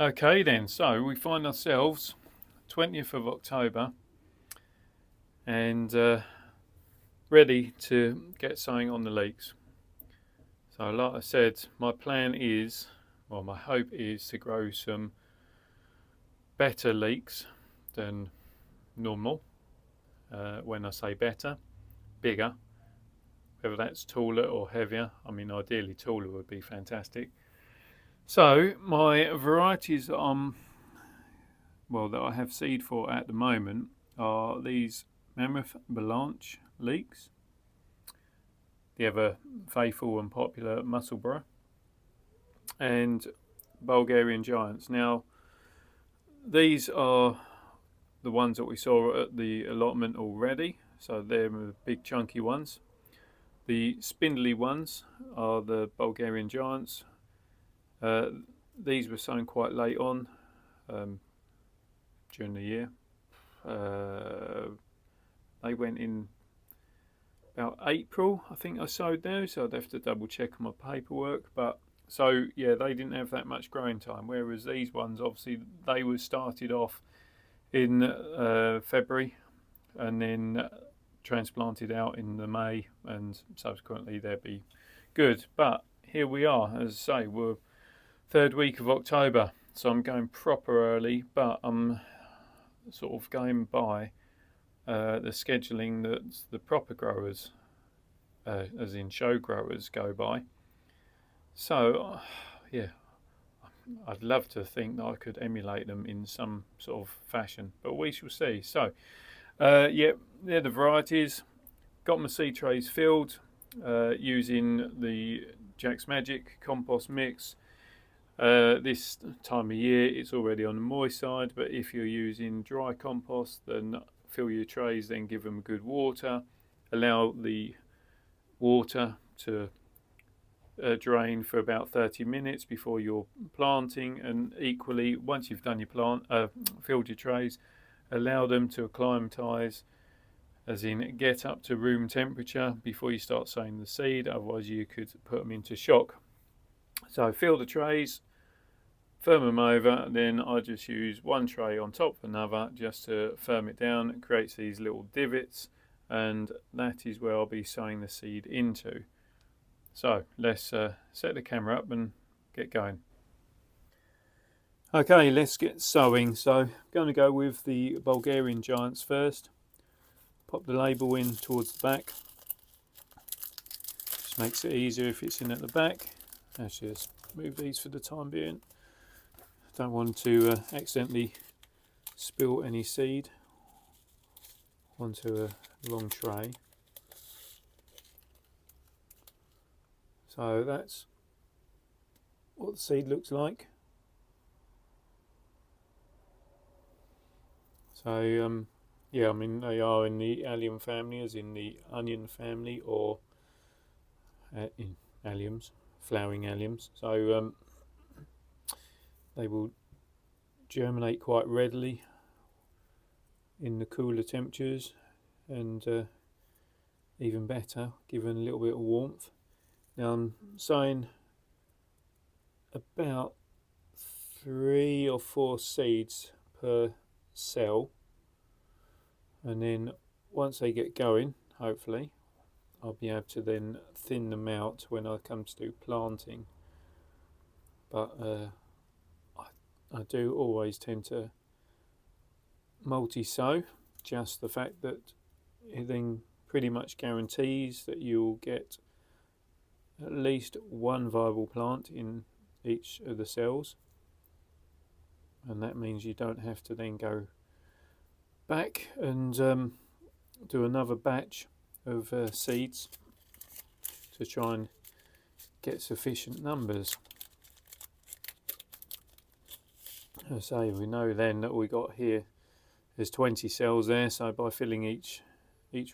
Okay then, so we find ourselves 20th of October and ready to get something on the leeks. So like I said, my plan is, well my hope is to grow some better leeks than normal. When I say better, bigger, whether that's taller or heavier. I mean ideally taller would be fantastic. So my varieties that I have seed for at the moment are these Mammoth Blanch leeks, the ever faithful and popular Mussleburgh, and Bulgarian Giants. Now, these are the ones that we saw at the allotment already, so they're the big chunky ones. The spindly ones are the Bulgarian Giants. These were sown quite late on during the year. They went in about April, I think I sowed those, so I'd have to double check on my paperwork. But so yeah, they didn't have that much growing time, whereas these ones obviously they were started off in February and then transplanted out in the May, and subsequently they'd be good. But here we are, as I say, we're third week of October, so I'm going proper early, but I'm sort of going by the scheduling that the proper growers, as in show growers, go by. So, yeah, I'd love to think that I could emulate them in some sort of fashion, but we shall see. So, yeah, they're the varieties. Got my seed trays filled using the Jack's Magic compost mix. This time of year it's already on the moist side, but if you're using dry compost, then fill your trays, then give them good water, allow the water to drain for about 30 minutes before you're planting, and equally once you've done your filled your trays, allow them to acclimatise, as in get up to room temperature before you start sowing the seed, otherwise you could put them into shock. So fill the trays, firm them over, then I just use one tray on top of another just to firm it down. It creates these little divots, and that is where I'll be sowing the seed into. So let's set the camera up and get going. Okay, let's get sowing. So I'm going to go with the Bulgarian Giants first. Pop the label in towards the back. Just makes it easier if it's in at the back. Let's just move these for the time being. Don't want to accidentally spill any seed onto a long tray. So that's what the seed looks like. So yeah, I mean they are in the allium family, as in the onion family, or in alliums, flowering alliums. So they will germinate quite readily in the cooler temperatures, and even better given a little bit of warmth. Now I'm sowing about 3 or 4 seeds per cell, and then once they get going, hopefully I'll be able to then thin them out when I come to do planting. But I do always tend to multi-sow, just the fact that it then pretty much guarantees that you'll get at least one viable plant in each of the cells, and that means you don't have to then go back and do another batch of seeds to try and get sufficient numbers. As I say, we know then that we got here, there's 20 cells there, so by filling each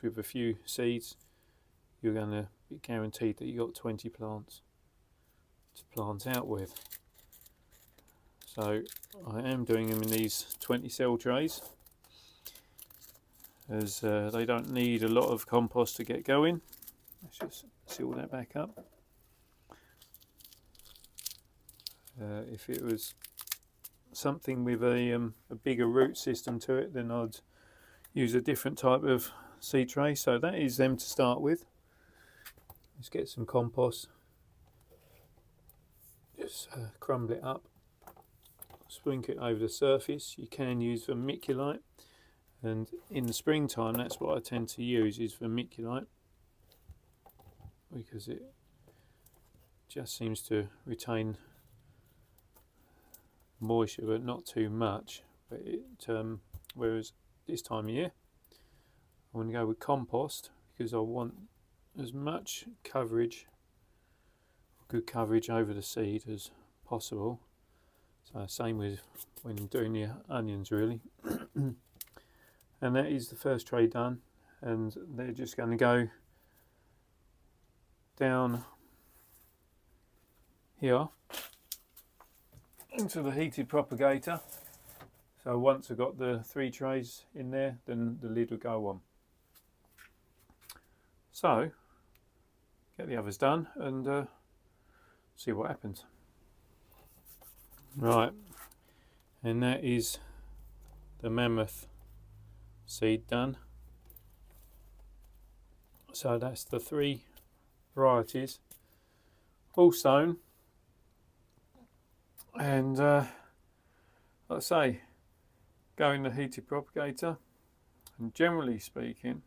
with a few seeds, you're going to be guaranteed that you've got 20 plants to plant out with. So I am doing them in these 20 cell trays, as they don't need a lot of compost to get going. Let's just seal that back up. If it was something with a bigger root system to it, then I'd use a different type of seed tray. So that is them to start with. Let's get some compost. Just crumble it up, sprinkle it over the surface. You can use vermiculite, and in the springtime that's what I tend to use, is vermiculite, because it just seems to retain moisture but not too much. But whereas this time of year I want to go with compost, because I want as much coverage, good coverage over the seed as possible. So same with when doing the onions really. And that is the first tray done, and they're just going to go down here into the heated propagator. So once I've got the 3 trays in there, then the lid will go on. So get the others done and see what happens. Right, and that is the Mammoth seed done. So that's the 3 varieties all sown, and like I say, go in the heated propagator. And generally speaking,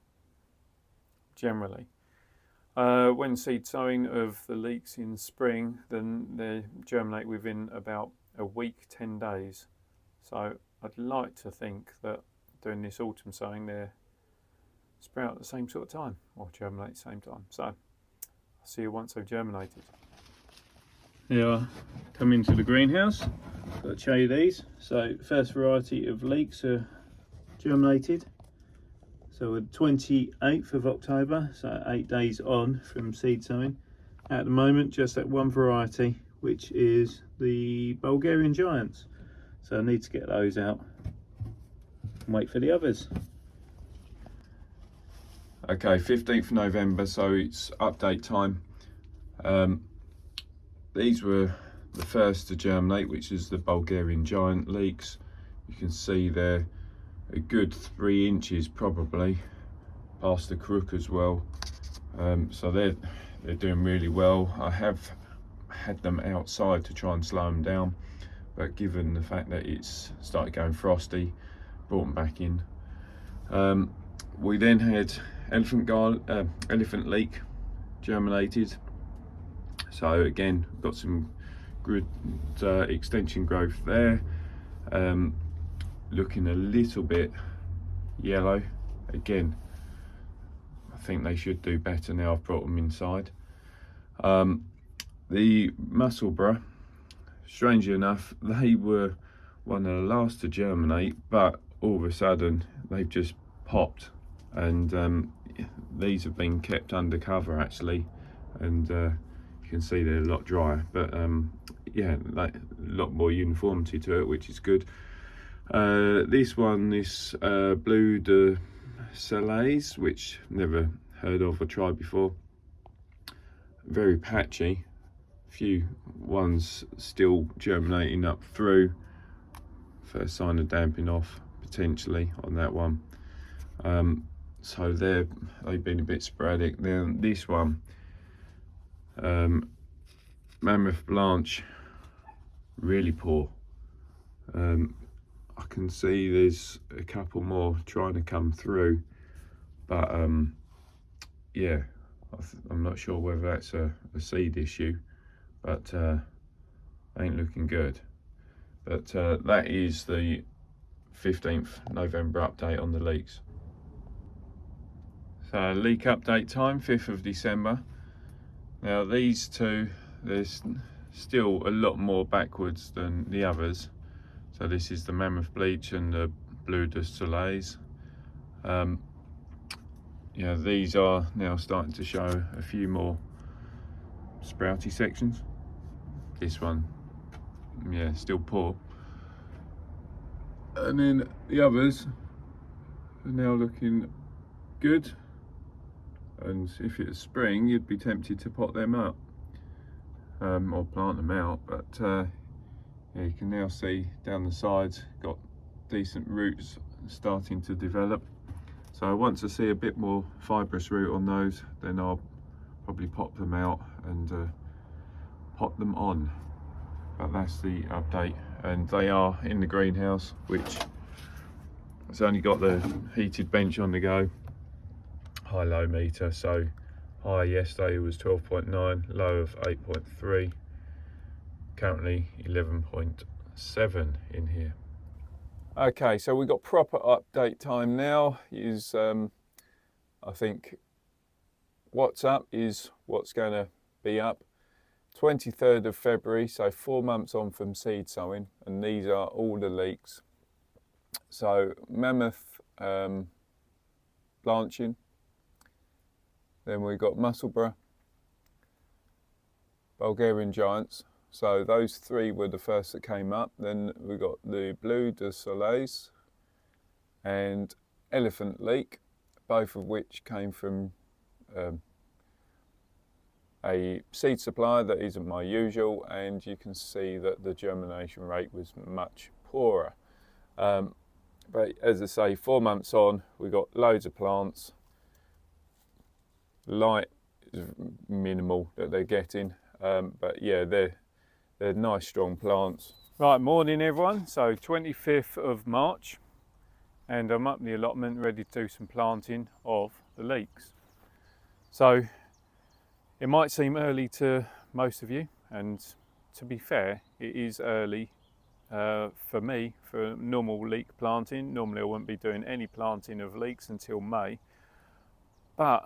when seed sowing of the leeks in spring, then they germinate within about a week, 10 days. So I'd like to think that doing this autumn sowing, they sprout at the same sort of time, or germinate at the same time. So I'll see you once they've germinated. Here I come into the greenhouse. Got to show you these. So first variety of leeks are germinated. So the 28th of October, so 8 days on from seed sowing. At the moment, just that one variety, which is the Bulgarian Giants. So I need to get those out and wait for the others. Okay, 15th November, so it's update time. These were the first to germinate, which is the Bulgarian Giant leeks. You can see they're a good 3 inches probably past the crook as well. So they're doing really well. I have had them outside to try and slow them down, but given the fact that it's started going frosty, brought them back in. We then had Elefant leek germinated. So again, got some good extension growth there. Looking a little bit yellow. Again, I think they should do better now I've brought them inside. The Mussleburgh, strangely enough, they were one of the last to germinate, but all of a sudden they've just popped, and these have been kept under cover actually, and you can see they're a lot drier, but yeah, like a lot more uniformity to it, which is good. This one is Bleu de Solaise, which never heard of or tried before. Very patchy, few ones still germinating up through. First sign of damping off potentially on that one. So they've been a bit sporadic. Then this one, Mammoth Blanch, really poor. I can see there's a couple more trying to come through, but yeah, I'm not sure whether that's a seed issue, but ain't looking good. But that is the 15th November update on the leeks. So leek update time, 5th of December. Now these two, there's still a lot more backwards than the others. So this is the Mammoth Blanch and the Bleu de Solaise. Yeah, these are now starting to show a few more sprouty sections. This one, yeah, still poor. And then the others are now looking good. And if it's spring, you'd be tempted to pot them up or plant them out, but Yeah, you can now see down the sides got decent roots starting to develop. So once I see a bit more fibrous root on those, then I'll probably pop them out and pop them on. But that's the update, and they are in the greenhouse, which has only got the heated bench on the go, high-low meter. So high yesterday was 12.9, low of 8.3, currently 11.7 in here. Okay, so we've got proper update time now. Is I think what's up is what's going to be up. 23rd of February, so 4 months on from seed sowing, and these are all the leeks. So Mammoth Blanching, then we've got Mussleburgh, Bulgarian Giants. So those three were the first that came up. Then we got the Blue de Solaise and Elefant leek, both of which came from a seed supplier that isn't my usual, and you can see that the germination rate was much poorer. But as I say, 4 months on, we've got loads of plants. Light is minimal that they're getting, but yeah, they're nice strong plants. Right, morning everyone. So 25th of March, and I'm up in the allotment ready to do some planting of the leeks. So it might seem early to most of you, and to be fair, it is early for me for normal leek planting. Normally I wouldn't be doing any planting of leeks until May, but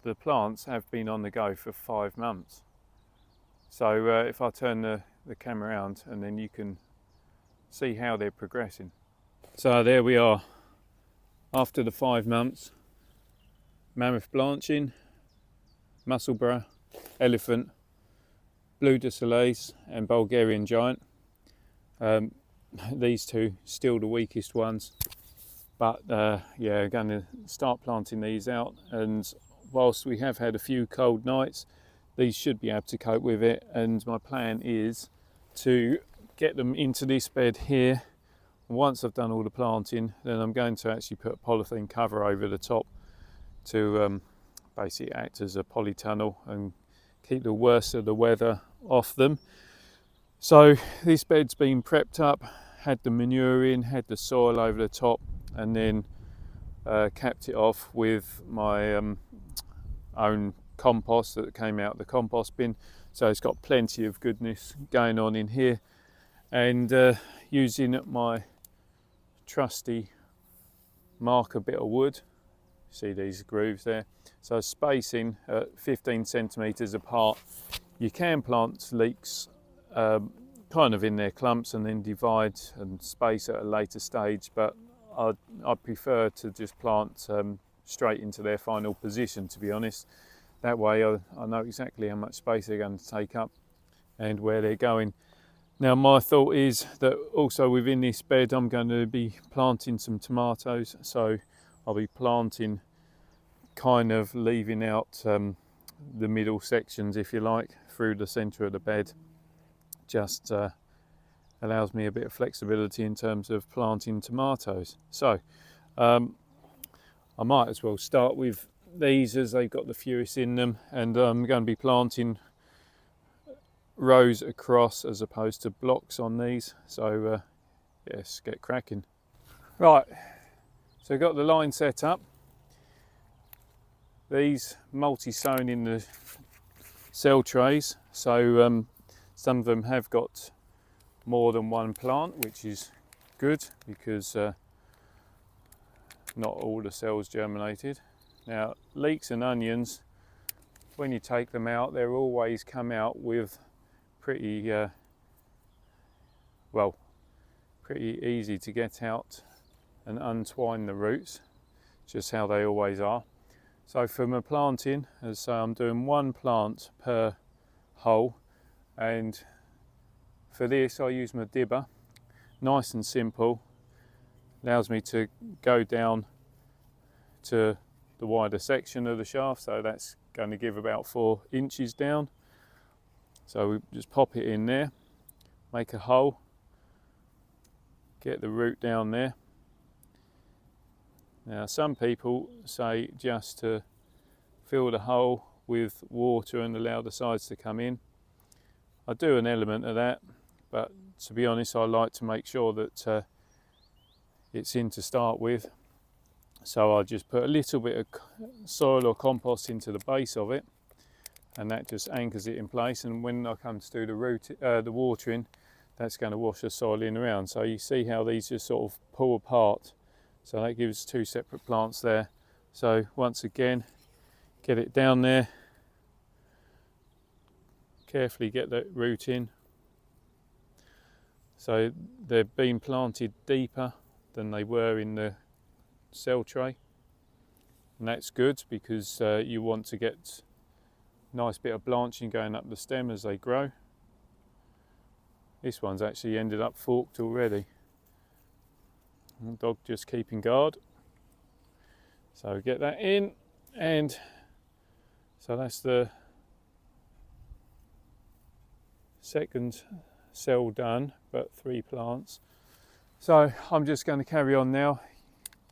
the plants have been on the go for 5 months. So if I turn the camera around, and then you can see how they're progressing. So there we are, after the 5 months. Mammoth Blanching, Mussleburgh, Elefant, Blue de Solaise and Bulgarian Giant. These two still the weakest ones, but yeah, going to start planting these out, and whilst we have had a few cold nights, these should be able to cope with it. And my plan is to get them into this bed here. Once I've done all the planting, then I'm going to actually put a polythene cover over the top to basically act as a polytunnel and keep the worst of the weather off them. So this bed's been prepped up, had the manure in, had the soil over the top, and then capped it off with my own compost that came out the compost bin. So it's got plenty of goodness going on in here, and using my trusty marker bit of wood, see these grooves there, so spacing at 15 centimeters apart. You can plant leeks kind of in their clumps and then divide and space at a later stage, but I prefer to just plant straight into their final position, to be honest. That way I know exactly how much space they're going to take up and where they're going. Now my thought is that also within this bed I'm going to be planting some tomatoes, so I'll be planting kind of leaving out the middle sections, if you like, through the centre of the bed. Just allows me a bit of flexibility in terms of planting tomatoes. So I might as well start with these as they've got the fewest in them, and I'm going to be planting rows across as opposed to blocks on these. So yes, get cracking. Right, so I've got the line set up. These multi-sown in the cell trays, so some of them have got more than one plant, which is good because not all the cells germinated. Now leeks and onions, when you take them out, they always come out with pretty pretty easy to get out and untwine the roots, just how they always are. So for my planting, as I say, I'm doing one plant per hole, and for this I use my dibber. Nice and simple, allows me to go down to the wider section of the shaft, so that's going to give about 4 inches down. So we just pop it in there. make a hole, get the root down there. Now some people say just to fill the hole with water and allow the sides to come in. I do an element of that, but to be honest, I like to make sure that it's in to start with. So I just put a little bit of soil or compost into the base of it, and that just anchors it in place. And when I come to do the watering, that's going to wash the soil in around. So you see how these just sort of pull apart. So that gives two separate plants there. So once again, get it down there, carefully get that root in. So they've been planted deeper than they were in the cell tray, and that's good because you want to get a nice bit of blanching going up the stem as they grow. This one's actually ended up forked already. The dog just keeping guard. So get that in, and so that's the second cell done, but 3 plants. So I'm just going to carry on now,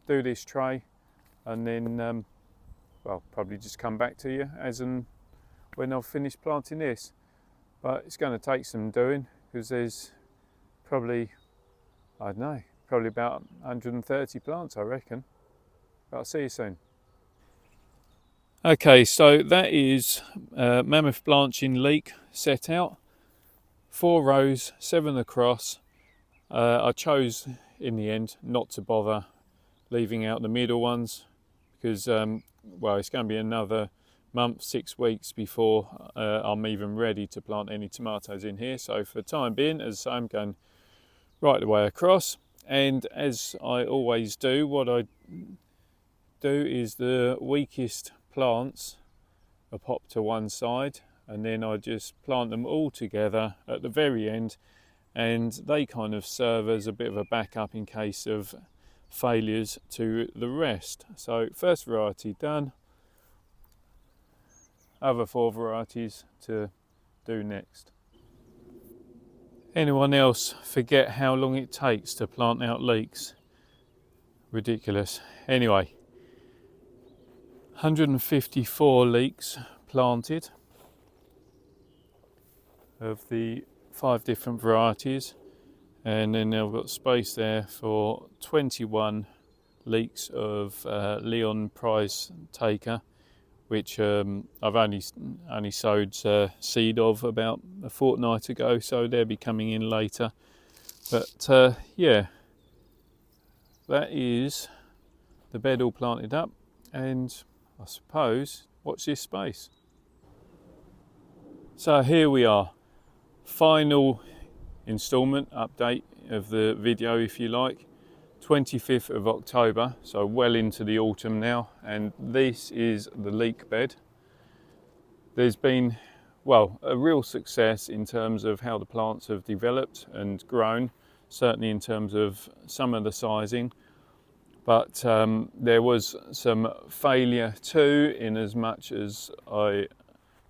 do this tray, and then well, probably just come back to you as and when I've finished planting this. But it's going to take some doing because there's probably, I don't know, probably about 130 plants I reckon. But I'll see you soon. Okay, so that is Mammoth Blanch in leek set out. 4 rows, 7 across. I chose in the end not to bother leaving out the middle ones because well, it's going to be another month, 6 weeks before I'm even ready to plant any tomatoes in here. So for the time being, as I'm going right the way across, and as I always do, what I do is the weakest plants are popped to one side, and then I just plant them all together at the very end, and they kind of serve as a bit of a backup in case of failures to the rest. So first variety done, other 4 varieties to do next. Anyone else forget how long it takes to plant out leeks? Ridiculous. Anyway, 154 leeks planted of the 5 different varieties, and then I've got space there for 21 leeks of Lyon Prizetaker, which I've only sowed seed of about a fortnight ago, so they'll be coming in later. But yeah, that is the bed all planted up, and I suppose watch this space. So here we are, final installment update of the video, if you like. 25th of October, so well into the autumn now, and this is the leek bed. There's been, well, a real success in terms of how the plants have developed and grown, certainly in terms of some of the sizing, but there was some failure too, in as much as I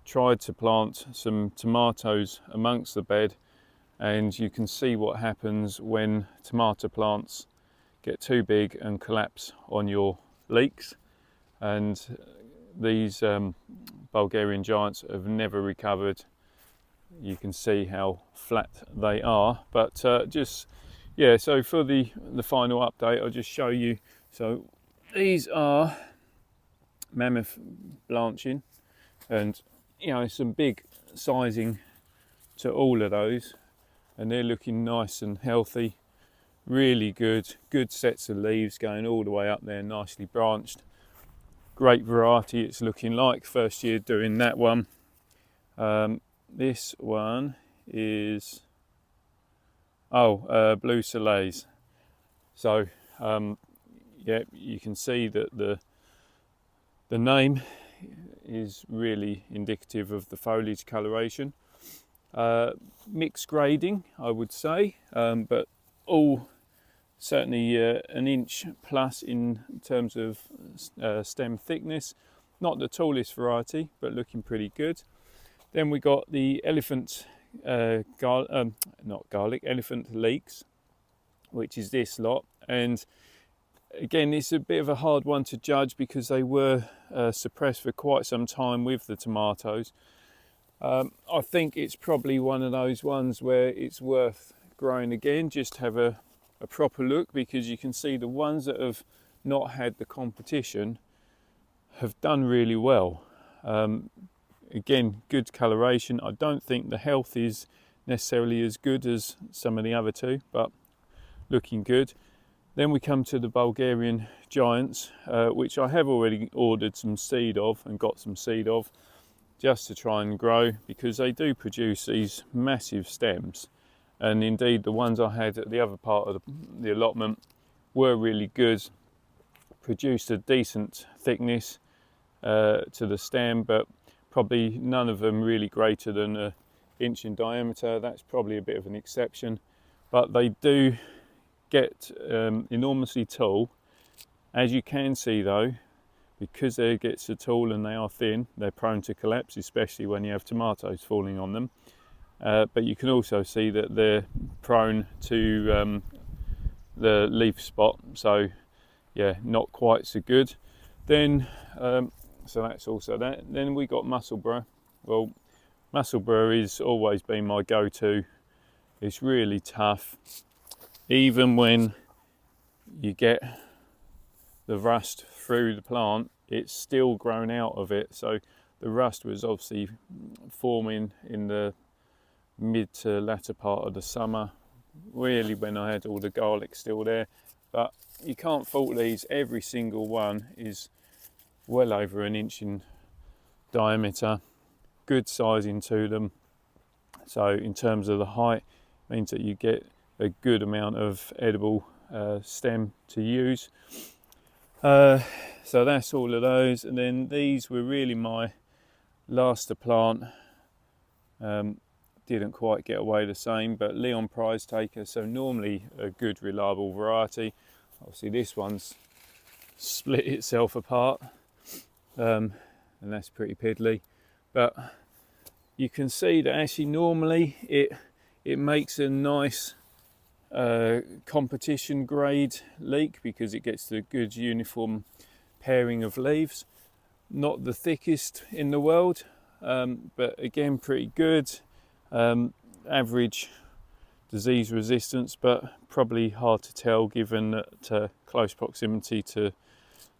tried to plant some tomatoes amongst the bed, and you can see what happens when tomato plants get too big and collapse on your leeks. And these Bulgarian Giants have never recovered. You can see how flat they are, but just yeah, so for the final update, I'll just show you. So these are Mammoth Blanching, and you know, some big sizing to all of those, and they're looking nice and healthy, really good sets of leaves going all the way up there, nicely branched. Great variety it's looking like, first year doing that one. This one is blue Solaise. So yeah, you can see that the name is really indicative of the foliage coloration. Mixed grading, I would say, but all certainly an inch plus in terms of stem thickness. Not the tallest variety, but looking pretty good. Then we got the Elefant Elephant Leeks, which is this lot. And again, it's a bit of a hard one to judge because they were suppressed for quite some time with the tomatoes. I think it's probably one of those ones where it's worth growing again, just have a proper look, because you can see the ones that have not had the competition have done really well. Again, good coloration. I don't think the health is necessarily as good as some of the other two, but looking good. Then we come to the Bulgarian Giants, which I have already ordered some seed of and got some seed of, just to try and grow, because they do produce these massive stems. And indeed the ones I had at the other part of the allotment were really good, produced a decent thickness to the stem, but probably none of them really greater than an inch in diameter. That's probably a bit of an exception, but they do get enormously tall. As you can see though, because they get so tall and they are thin, they're prone to collapse, especially when you have tomatoes falling on them. But you can also see that they're prone to the leaf spot, so yeah, not quite so good. Then so that's also that. Then we got Mussleburgh. Well, Mussleburgh has always been my go-to. It's really tough, even when you get the rust through the plant, it's still grown out of it. So the rust was obviously forming in the mid to latter part of the summer, really when I had all the garlic still there. But you can't fault these. Every single one is well over an inch in diameter, good sizing to them. So in terms of the height, means that you get a good amount of edible stem to use. So that's all of those. And then these were really my last to plant. Didn't quite get away the same, but Lyon Prizetaker, so normally a good reliable variety. Obviously this one's split itself apart, and that's pretty piddly, but you can see that actually normally it makes a nice competition grade leek, because it gets the good uniform pairing of leaves. Not the thickest in the world, but again pretty good. Average disease resistance, but probably hard to tell given that close proximity to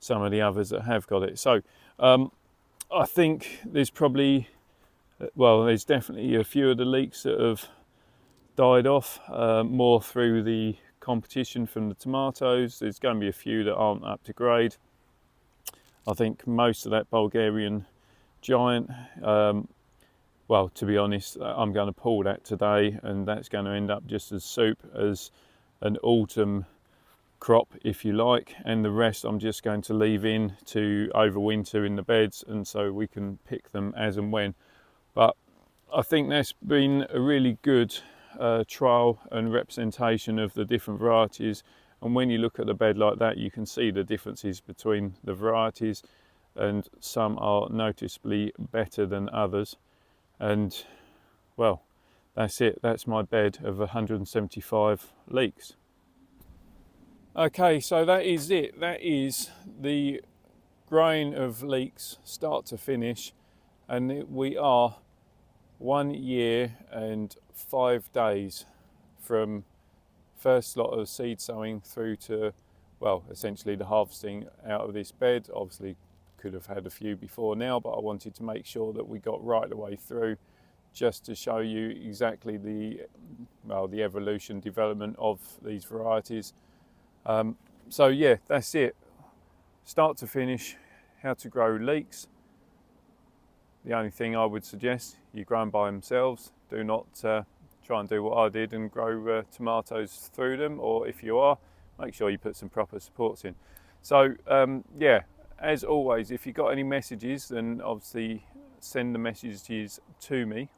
some of the others that have got it. So I think there's probably, well, there's definitely a few of the leeks that have died off, more through the competition from the tomatoes. There's going to be a few that aren't up to grade. I think most of that Bulgarian Giant, well, to be honest, I'm going to pull that today, and that's going to end up just as soup as an autumn crop, if you like, and the rest I'm just going to leave in to overwinter in the beds, and so we can pick them as and when. But I think that's been a really good trial and representation of the different varieties, and when you look at the bed like that, you can see the differences between the varieties, and some are noticeably better than others. And well, that's it. That's my bed of 175 leeks. Okay, so that is it. That is the grain of leeks start to finish, and we are 1 year and 5 days from first lot of seed sowing through to, well, essentially the harvesting out of this bed. Obviously could have had a few before now, but I wanted to make sure that we got right the way through, just to show you exactly the, well, the evolution development of these varieties. So yeah, that's it. Start to finish, how to grow leeks. The only thing I would suggest, you grow them by themselves. Do not try and do what I did and grow tomatoes through them, or if you are, make sure you put some proper supports in. So yeah, as always, if you've got any messages, then obviously send the messages to me